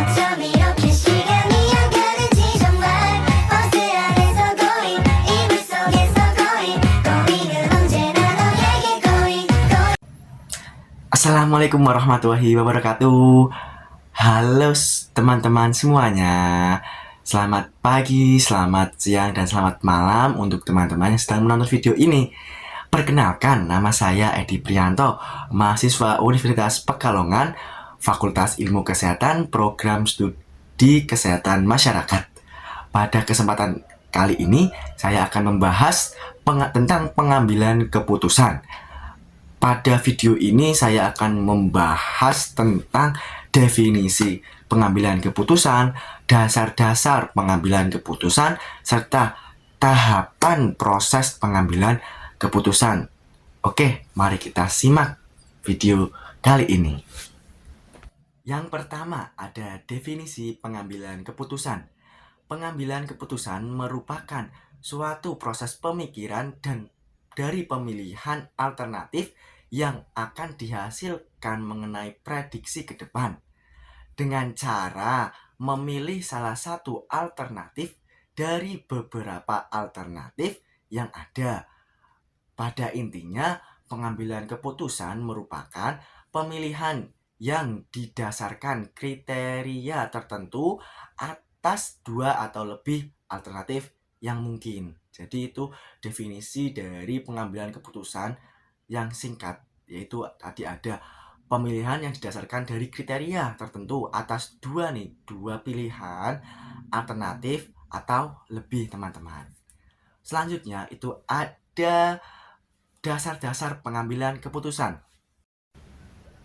어쩜 이렇게 시간이 안 가는지 정말 버스 안에서 고인 이불 속에서 고인 고인은 언제나 너에게 고인 Assalamualaikum warahmatullahi wabarakatuh. Halo teman-teman semuanya. Selamat pagi, selamat siang, dan selamat malam untuk teman-teman yang sedang menonton video ini. Perkenalkan, nama saya Edi Prianto, mahasiswa Universitas Pekalongan, Fakultas Ilmu Kesehatan, Program Studi Kesehatan Masyarakat. Pada kesempatan kali ini, saya akan membahas tentang pengambilan keputusan. Pada video ini saya akan membahas tentang definisi pengambilan keputusan, dasar-dasar pengambilan keputusan, serta tahapan proses pengambilan keputusan. Oke, mari kita simak video kali ini. Yang pertama ada definisi pengambilan keputusan. Pengambilan keputusan merupakan suatu proses pemikiran dan dari pemilihan alternatif yang akan dihasilkan mengenai prediksi ke depan dengan cara memilih salah satu alternatif dari beberapa alternatif yang ada. Pada intinya, pengambilan keputusan merupakan pemilihan yang didasarkan kriteria tertentu atas dua atau lebih alternatif yang mungkin. Jadi itu definisi dari pengambilan keputusan yang singkat, yaitu tadi ada pemilihan yang didasarkan dari kriteria tertentu atas dua pilihan alternatif atau lebih, teman-teman. Selanjutnya itu ada dasar-dasar pengambilan keputusan.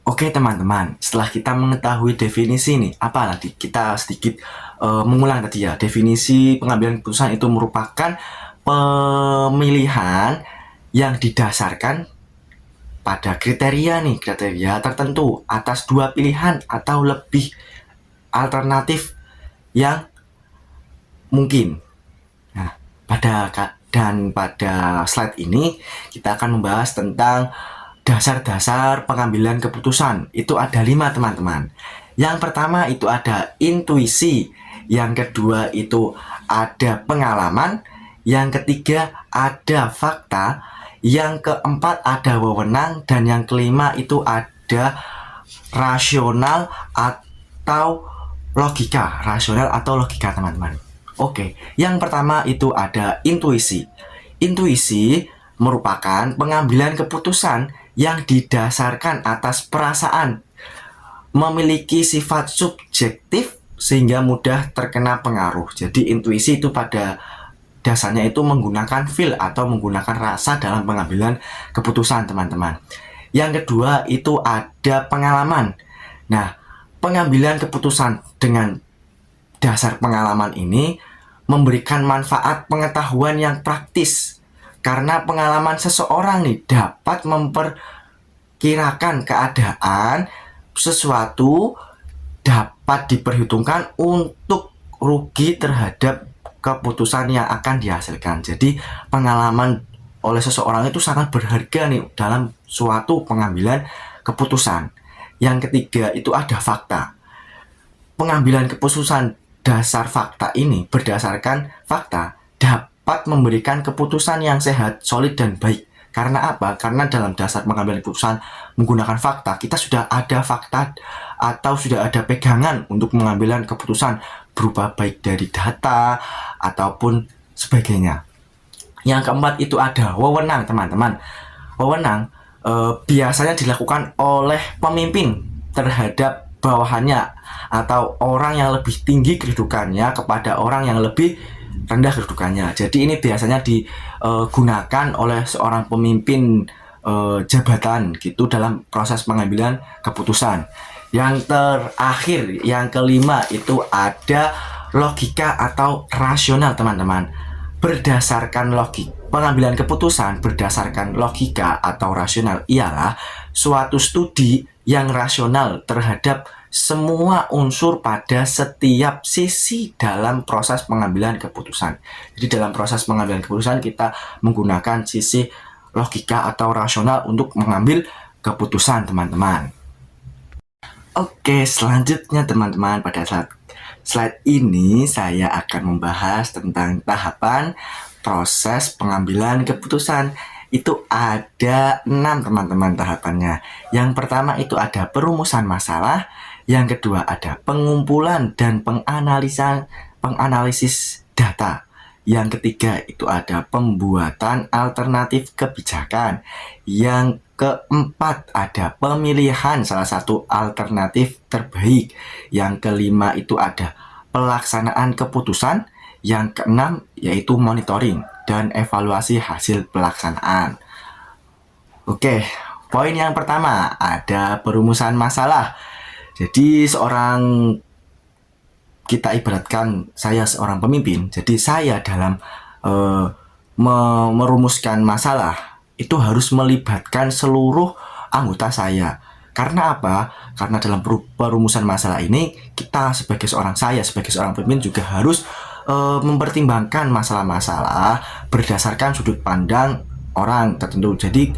Oke teman-teman, setelah kita mengetahui definisi ini, apa tadi kita sedikit mengulang tadi ya. Definisi pengambilan keputusan itu merupakan pemilihan yang didasarkan pada kriteria tertentu atas dua pilihan atau lebih alternatif yang mungkin. Nah, pada slide ini kita akan membahas tentang dasar-dasar pengambilan keputusan. Itu ada 5, teman-teman. Yang pertama itu ada intuisi, yang kedua itu ada pengalaman, yang ketiga ada fakta, yang keempat ada wewenang, dan yang kelima itu ada rasional atau logika. Rasional atau logika, teman-teman. Oke, yang pertama itu ada intuisi. Intuisi merupakan pengambilan keputusan yang didasarkan atas perasaan, memiliki sifat subjektif sehingga mudah terkena pengaruh. Jadi intuisi itu pada dasarnya itu menggunakan feel atau menggunakan rasa dalam pengambilan keputusan, teman-teman. Yang kedua itu ada pengalaman. Nah, pengambilan keputusan dengan dasar pengalaman ini memberikan manfaat pengetahuan yang praktis karena pengalaman seseorang dapat memperkirakan keadaan sesuatu, dapat diperhitungkan untuk rugi terhadap keputusan yang akan dihasilkan. Jadi pengalaman oleh seseorang itu sangat berharga dalam suatu pengambilan keputusan. Yang ketiga itu ada fakta. Pengambilan keputusan dasar fakta ini berdasarkan fakta dapat memberikan keputusan yang sehat, solid, dan baik. Karena apa? Karena dalam dasar pengambilan keputusan menggunakan fakta, kita sudah ada fakta atau sudah ada pegangan untuk mengambil keputusan berupa baik dari data ataupun sebagainya. Yang keempat itu ada wewenang, teman-teman. Wewenang biasanya dilakukan oleh pemimpin terhadap bawahannya atau orang yang lebih tinggi kedudukannya kepada orang yang lebih rendah kedudukannya. Jadi ini biasanya digunakan oleh seorang pemimpin jabatan gitu dalam proses pengambilan keputusan. Yang terakhir, yang kelima itu ada logika atau rasional, teman-teman. Berdasarkan pengambilan keputusan berdasarkan logika atau rasional ialah suatu studi yang rasional terhadap semua unsur pada setiap sisi dalam proses pengambilan keputusan. Jadi dalam proses pengambilan keputusan kita menggunakan sisi logika atau rasional untuk mengambil keputusan, teman-teman. Oke, selanjutnya teman-teman, pada slide ini saya akan membahas tentang tahapan proses pengambilan keputusan. Itu ada 6 teman-teman tahapannya. Yang pertama itu ada perumusan masalah, yang kedua ada pengumpulan dan penganalisis data. Yang ketiga itu ada pembuatan alternatif kebijakan. Yang keempat ada pemilihan salah satu alternatif terbaik. Yang kelima itu ada pelaksanaan keputusan. Yang keenam yaitu monitoring dan evaluasi hasil pelaksanaan. Oke, poin yang pertama ada perumusan masalah. Jadi kita ibaratkan saya seorang pemimpin, jadi saya dalam merumuskan masalah itu harus melibatkan seluruh anggota saya. Karena apa? Karena dalam perumusan masalah ini kita sebagai seorang pemimpin juga harus mempertimbangkan masalah-masalah berdasarkan sudut pandang orang tertentu. Jadi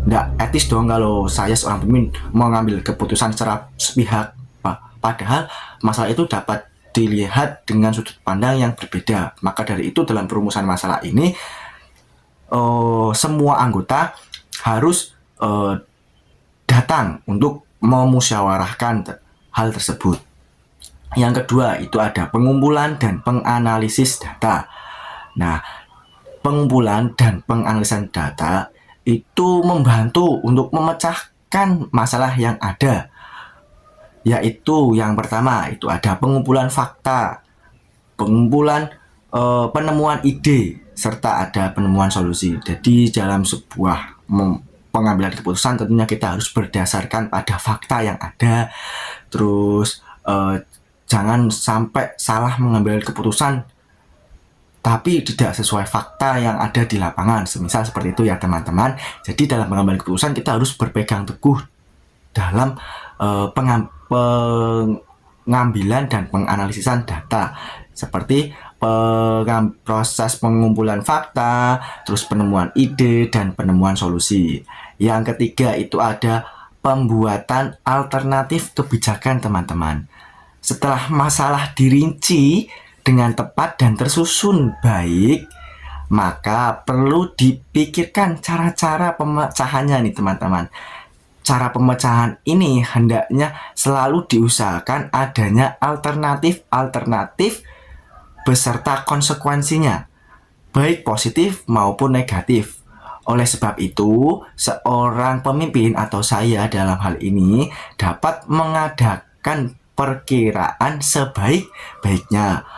nggak etis dong kalau saya seorang pemimpin mengambil keputusan secara sepihak. Padahal masalah itu dapat dilihat dengan sudut pandang yang berbeda. Maka dari itu dalam perumusan masalah ini semua anggota harus datang untuk memusyawarahkan hal tersebut. Yang kedua itu ada pengumpulan dan penganalisis data. Nah, pengumpulan dan penganalisan data itu membantu untuk memecahkan masalah yang ada. Yaitu yang pertama itu ada pengumpulan fakta, pengumpulan penemuan ide, serta ada penemuan solusi. Jadi dalam sebuah pengambilan keputusan tentunya kita harus berdasarkan pada fakta yang ada. Terus jangan sampai salah mengambil keputusan tapi tidak sesuai fakta yang ada di lapangan. Semisal seperti itu ya teman-teman. Jadi dalam pengambilan keputusan kita harus berpegang teguh dalam pengambilan dan penganalisan data, seperti proses pengumpulan fakta, terus penemuan ide dan penemuan solusi. Yang ketiga itu ada pembuatan alternatif kebijakan teman-teman. Setelah masalah dirinci dengan tepat dan tersusun baik, maka perlu dipikirkan cara-cara pemecahannya nih teman-teman. Cara pemecahan ini hendaknya selalu diusahakan adanya alternatif beserta konsekuensinya, baik positif maupun negatif. Oleh sebab itu, seorang pemimpin atau saya dalam hal ini dapat mengadakan perkiraan sebaik-baiknya.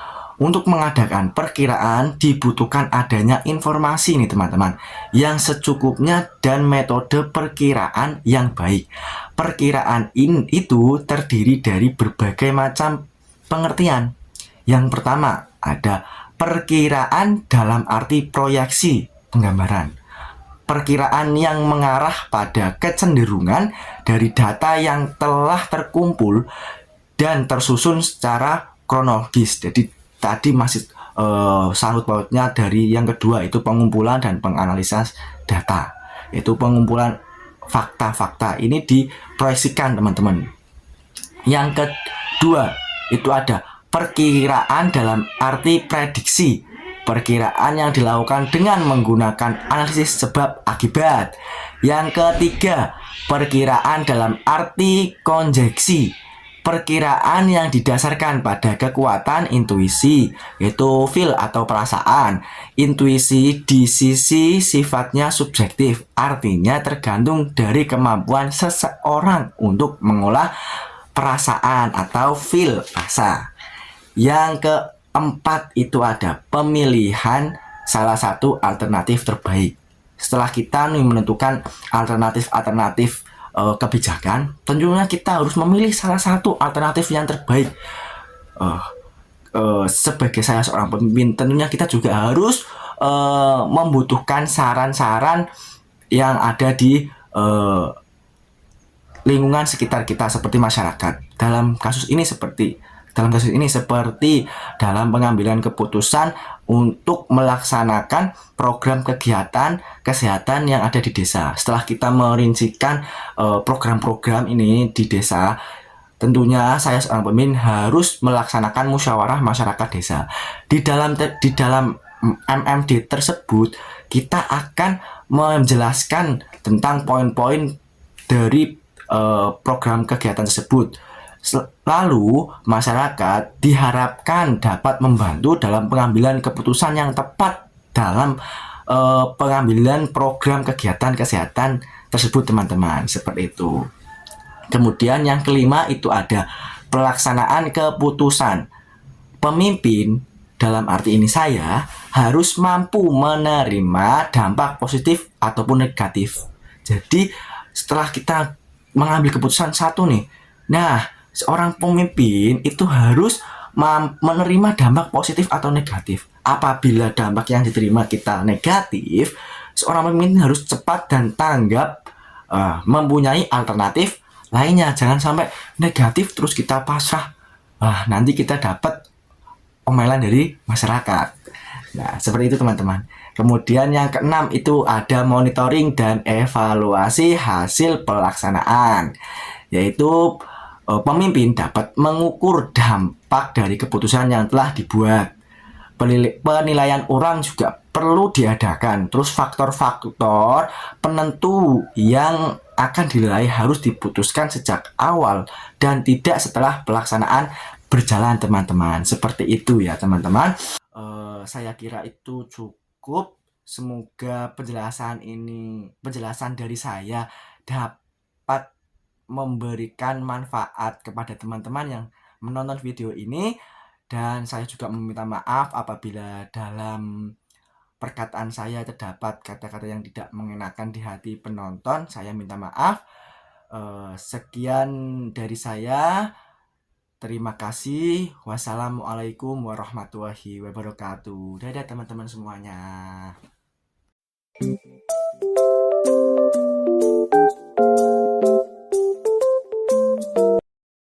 Untuk mengadakan perkiraan dibutuhkan adanya informasi nih teman-teman yang secukupnya dan metode perkiraan yang baik. Perkiraan itu terdiri dari berbagai macam pengertian. Yang pertama ada perkiraan dalam arti proyeksi penggambaran. Perkiraan yang mengarah pada kecenderungan dari data yang telah terkumpul dan tersusun secara kronologis. Jadi tadi masih sangkut pautnya dari yang kedua itu pengumpulan dan penganalisis data. Itu pengumpulan fakta-fakta ini diproyeksikan teman-teman. Yang kedua itu ada perkiraan dalam arti prediksi. Perkiraan yang dilakukan dengan menggunakan analisis sebab akibat. Yang ketiga, perkiraan dalam arti konjeksi. Perkiraan yang didasarkan pada kekuatan intuisi, yaitu feel atau perasaan. Intuisi di sisi sifatnya subjektif, artinya tergantung dari kemampuan seseorang untuk mengolah perasaan atau feel rasa. Yang keempat itu ada pemilihan salah satu alternatif terbaik. Setelah kita menentukan alternatif kebijakan, tentunya kita harus memilih salah satu alternatif yang terbaik. Sebagai saya seorang pemimpin, tentunya kita juga harus membutuhkan saran-saran yang ada di lingkungan sekitar kita seperti masyarakat. Dalam kasus ini seperti dalam pengambilan keputusan untuk melaksanakan program kegiatan kesehatan yang ada di desa. Setelah kita merincikan program-program ini di desa, tentunya saya seorang pemimpin harus melaksanakan musyawarah masyarakat desa. Di dalam MMD tersebut kita akan menjelaskan tentang poin-poin dari program kegiatan tersebut. Lalu masyarakat diharapkan dapat membantu dalam pengambilan keputusan yang tepat dalam pengambilan program kegiatan kesehatan tersebut, teman-teman. Seperti itu. Kemudian yang kelima itu ada pelaksanaan keputusan. Pemimpin dalam arti ini saya harus mampu menerima dampak positif ataupun negatif. Jadi setelah kita mengambil keputusan satu nih, nah seorang pemimpin itu harus menerima dampak positif atau negatif. Apabila dampak yang diterima kita negatif, seorang pemimpin harus cepat dan tanggap, mempunyai alternatif lainnya. Jangan sampai negatif terus kita pasrah. Nanti kita dapat omelan dari masyarakat. Nah, seperti itu teman-teman. Kemudian yang keenam itu ada monitoring dan evaluasi hasil pelaksanaan. Yaitu pemimpin dapat mengukur dampak dari keputusan yang telah dibuat. Penilaian orang juga perlu diadakan. Terus faktor-faktor penentu yang akan dinilai harus diputuskan sejak awal dan tidak setelah pelaksanaan berjalan, teman-teman. Seperti itu ya, teman-teman. Saya kira itu cukup. Semoga penjelasan dari saya dapat memberikan manfaat kepada teman-teman yang menonton video ini. Dan saya juga meminta maaf apabila dalam perkataan saya terdapat kata-kata yang tidak mengenakan di hati penonton. Saya minta maaf. Sekian dari saya. Terima kasih. Wassalamualaikum warahmatullahi wabarakatuh. Dadah teman-teman semuanya.